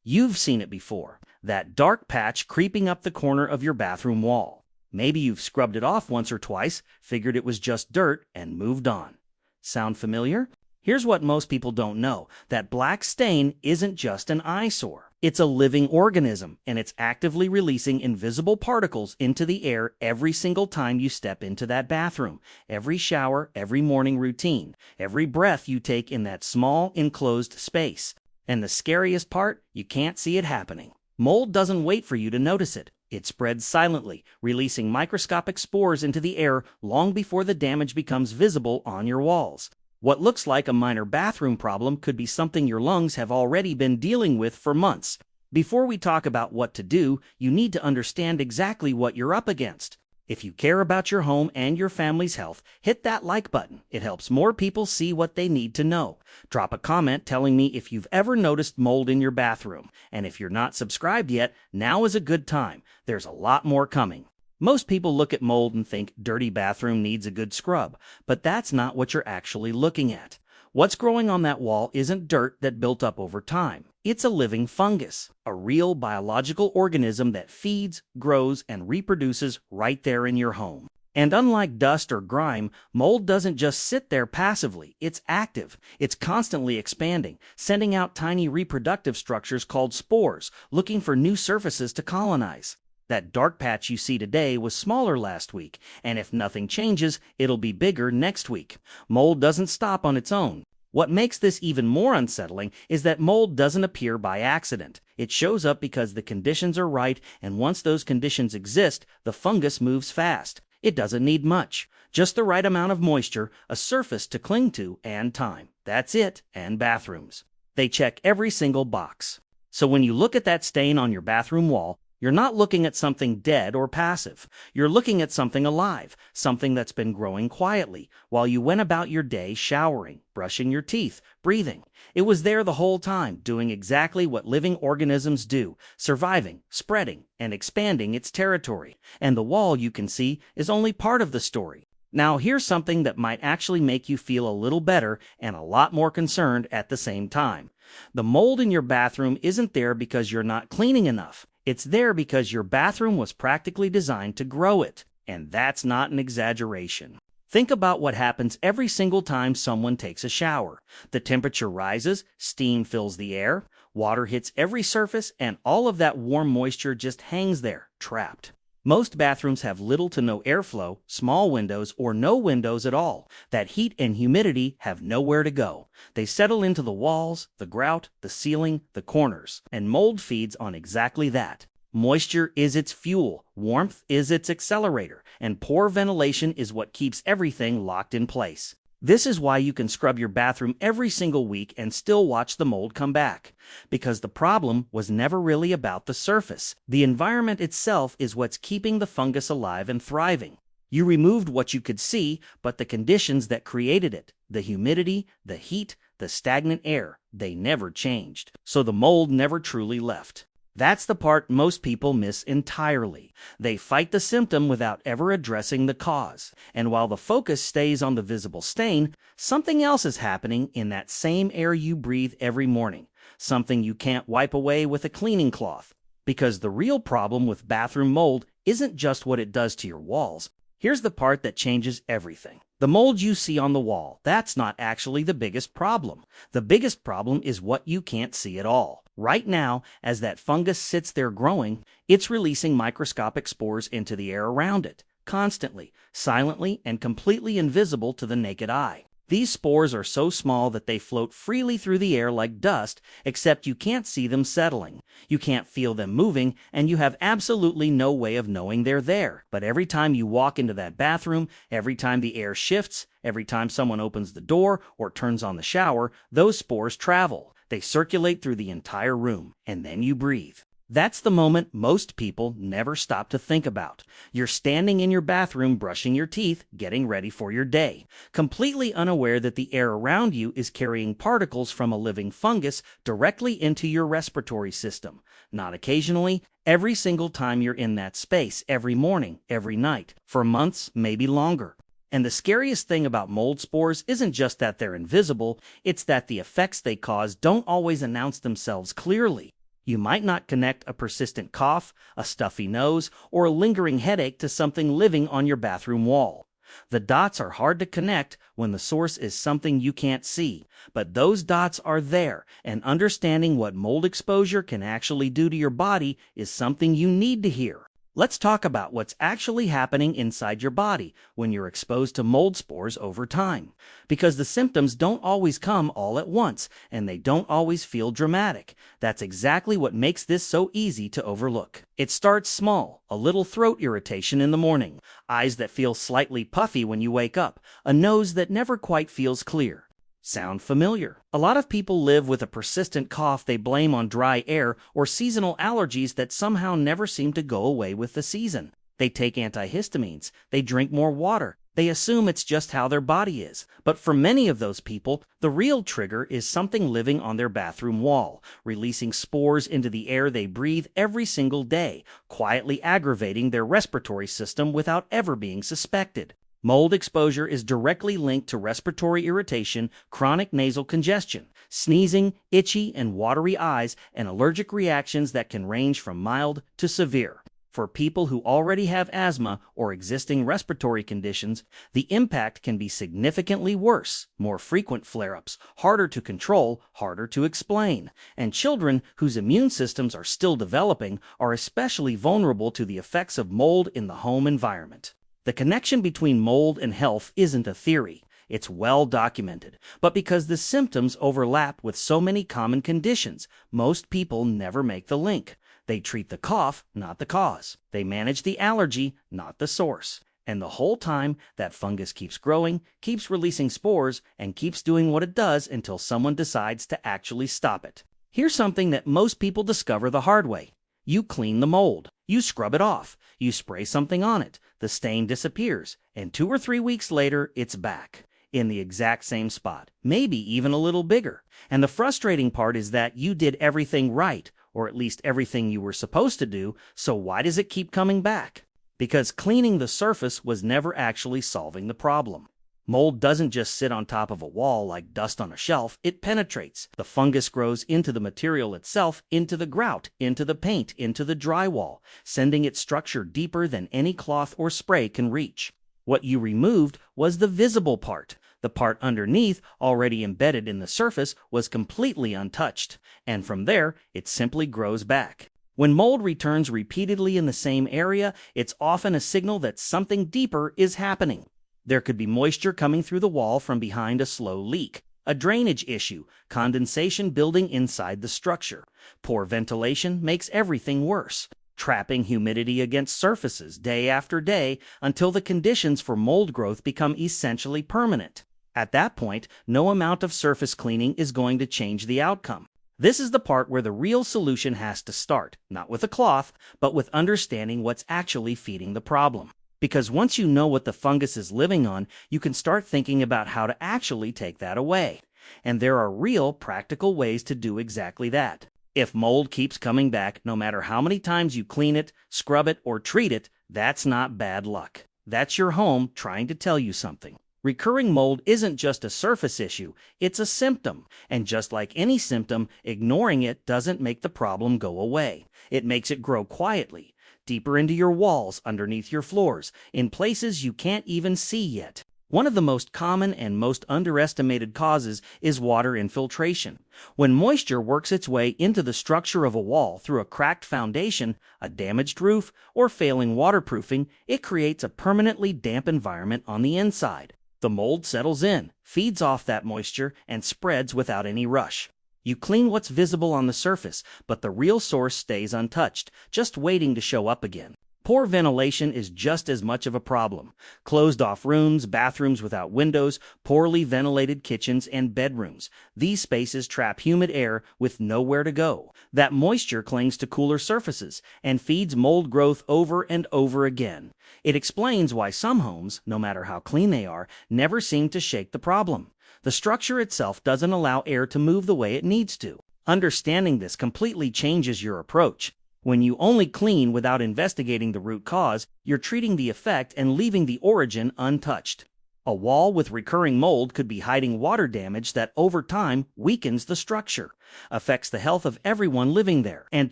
You've seen it before, that dark patch creeping up the corner of your bathroom wall. Maybe you've scrubbed it off once or twice, figured it was just dirt, and moved on. Sound familiar? Here's what most people don't know. That black stain isn't just an eyesore. It's a living organism, and it's actively releasing invisible particles into the air every single time you step into that bathroom, every shower, every morning routine, every breath you take in that small, enclosed space. And the scariest part, you can't see it happening. Mold doesn't wait for you to notice it. It spreads silently, releasing microscopic spores into the air long before the damage becomes visible on your walls. What looks like a minor bathroom problem could be something your lungs have already been dealing with for months. Before we talk about what to do, you need to understand exactly what you're up against. If you care about your home and your family's health, hit that like button. It helps more people see what they need to know. Drop a comment telling me if you've ever noticed mold in your bathroom. And if you're not subscribed yet, now is a good time. There's a lot more coming. Most people look at mold and think dirty bathroom needs a good scrub, but that's not what you're actually looking at. What's growing on that wall isn't dirt that built up over time. It's a living fungus, a real biological organism that feeds, grows, and reproduces right there in your home. And unlike dust or grime, mold doesn't just sit there passively. It's active. It's constantly expanding, sending out tiny reproductive structures called spores, looking for new surfaces to colonize. That dark patch you see today was smaller last week, and if nothing changes, it'll be bigger next week. Mold doesn't stop on its own. What makes this even more unsettling is that mold doesn't appear by accident. It shows up because the conditions are right, and once those conditions exist, the fungus moves fast. It doesn't need much. Just the right amount of moisture, a surface to cling to, and time. That's it, and bathrooms. They check every single box. So when you look at that stain on your bathroom wall, you're not looking at something dead or passive. You're looking at something alive, something that's been growing quietly while you went about your day showering, brushing your teeth, breathing. It was there the whole time, doing exactly what living organisms do, surviving, spreading, and expanding its territory. And the wall, you can see, is only part of the story. Now, here's something that might actually make you feel a little better and a lot more concerned at the same time. The mold in your bathroom isn't there because you're not cleaning enough. It's there because your bathroom was practically designed to grow it. And that's not an exaggeration. Think about what happens every single time someone takes a shower. The temperature rises, steam fills the air, water hits every surface, and all of that warm moisture just hangs there, trapped. Most bathrooms have little to no airflow, small windows, or no windows at all. That heat and humidity have nowhere to go. They settle into the walls, the grout, the ceiling, the corners. And mold feeds on exactly that. Moisture is its fuel, warmth is its accelerator, and poor ventilation is what keeps everything locked in place. This is why you can scrub your bathroom every single week and still watch the mold come back. Because the problem was never really about the surface. The environment itself is what's keeping the fungus alive and thriving. You removed what you could see, but the conditions that created it, the humidity, the heat, the stagnant air, they never changed. So the mold never truly left. That's the part most people miss entirely. They fight the symptom without ever addressing the cause. And while the focus stays on the visible stain, something else is happening in that same air you breathe every morning. Something you can't wipe away with a cleaning cloth. Because the real problem with bathroom mold isn't just what it does to your walls. Here's the part that changes everything. The mold you see on the wall, that's not actually the biggest problem. The biggest problem is what you can't see at all. Right now, as that fungus sits there growing, it's releasing microscopic spores into the air around it, constantly, silently, and completely invisible to the naked eye. These spores are so small that they float freely through the air like dust, except you can't see them settling. You can't feel them moving, and you have absolutely no way of knowing they're there. But every time you walk into that bathroom, every time the air shifts, every time someone opens the door or turns on the shower, those spores travel. They circulate through the entire room, and then you breathe. That's the moment most people never stop to think about. You're standing in your bathroom brushing your teeth, getting ready for your day, completely unaware that the air around you is carrying particles from a living fungus directly into your respiratory system. Not occasionally, every single time you're in that space, every morning, every night, for months, maybe longer. And the scariest thing about mold spores isn't just that they're invisible, it's that the effects they cause don't always announce themselves clearly. You might not connect a persistent cough, a stuffy nose, or a lingering headache to something living on your bathroom wall. The dots are hard to connect when the source is something you can't see, but those dots are there, and understanding what mold exposure can actually do to your body is something you need to hear. Let's talk about what's actually happening inside your body when you're exposed to mold spores over time. Because the symptoms don't always come all at once, and they don't always feel dramatic. That's exactly what makes this so easy to overlook. It starts small, a little throat irritation in the morning, eyes that feel slightly puffy when you wake up, a nose that never quite feels clear. Sound familiar? A lot of people live with a persistent cough they blame on dry air or seasonal allergies that somehow never seem to go away with the season. They take antihistamines, they drink more water, they assume it's just how their body is. But for many of those people, the real trigger is something living on their bathroom wall, releasing spores into the air they breathe every single day, quietly aggravating their respiratory system without ever being suspected. Mold exposure is directly linked to respiratory irritation, chronic nasal congestion, sneezing, itchy and watery eyes, and allergic reactions that can range from mild to severe. For people who already have asthma or existing respiratory conditions, the impact can be significantly worse, more frequent flare-ups, harder to control, harder to explain. And children whose immune systems are still developing are especially vulnerable to the effects of mold in the home environment. The connection between mold and health isn't a theory. It's well documented. But because the symptoms overlap with so many common conditions, most people never make the link. They treat the cough, not the cause. They manage the allergy, not the source. And the whole time, that fungus keeps growing, keeps releasing spores, and keeps doing what it does until someone decides to actually stop it. Here's something that most people discover the hard way. You clean the mold. You scrub it off. You spray something on it. The stain disappears, and 2 or 3 weeks later, it's back, in the exact same spot, maybe even a little bigger. And the frustrating part is that you did everything right, or at least everything you were supposed to do, so why does it keep coming back? Because cleaning the surface was never actually solving the problem. Mold doesn't just sit on top of a wall like dust on a shelf, it penetrates. The fungus grows into the material itself, into the grout, into the paint, into the drywall, sending its structure deeper than any cloth or spray can reach. What you removed was the visible part. The part underneath, already embedded in the surface, was completely untouched, and from there, it simply grows back. When mold returns repeatedly in the same area, it's often a signal that something deeper is happening. There could be moisture coming through the wall from behind a slow leak, a drainage issue, condensation building inside the structure. Poor ventilation makes everything worse, trapping humidity against surfaces day after day until the conditions for mold growth become essentially permanent. At that point, no amount of surface cleaning is going to change the outcome. This is the part where the real solution has to start, not with a cloth, but with understanding what's actually feeding the problem. Because once you know what the fungus is living on, you can start thinking about how to actually take that away. And there are real, practical ways to do exactly that. If mold keeps coming back, no matter how many times you clean it, scrub it, or treat it, that's not bad luck. That's your home trying to tell you something. Recurring mold isn't just a surface issue, it's a symptom. And just like any symptom, ignoring it doesn't make the problem go away. It makes it grow quietly, deeper into your walls, underneath your floors, in places you can't even see yet. One of the most common and most underestimated causes is water infiltration. When moisture works its way into the structure of a wall through a cracked foundation, a damaged roof, or failing waterproofing, it creates a permanently damp environment on the inside. The mold settles in, feeds off that moisture, and spreads without any rush. You clean what's visible on the surface, but the real source stays untouched, just waiting to show up again. Poor ventilation is just as much of a problem. Closed-off rooms, bathrooms without windows, poorly ventilated kitchens, and bedrooms. These spaces trap humid air with nowhere to go. That moisture clings to cooler surfaces and feeds mold growth over and over again. It explains why some homes, no matter how clean they are, never seem to shake the problem. The structure itself doesn't allow air to move the way it needs to. Understanding this completely changes your approach. When you only clean without investigating the root cause, you're treating the effect and leaving the origin untouched. A wall with recurring mold could be hiding water damage that over time weakens the structure, affects the health of everyone living there, and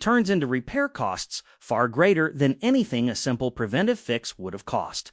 turns into repair costs far greater than anything a simple preventive fix would have cost.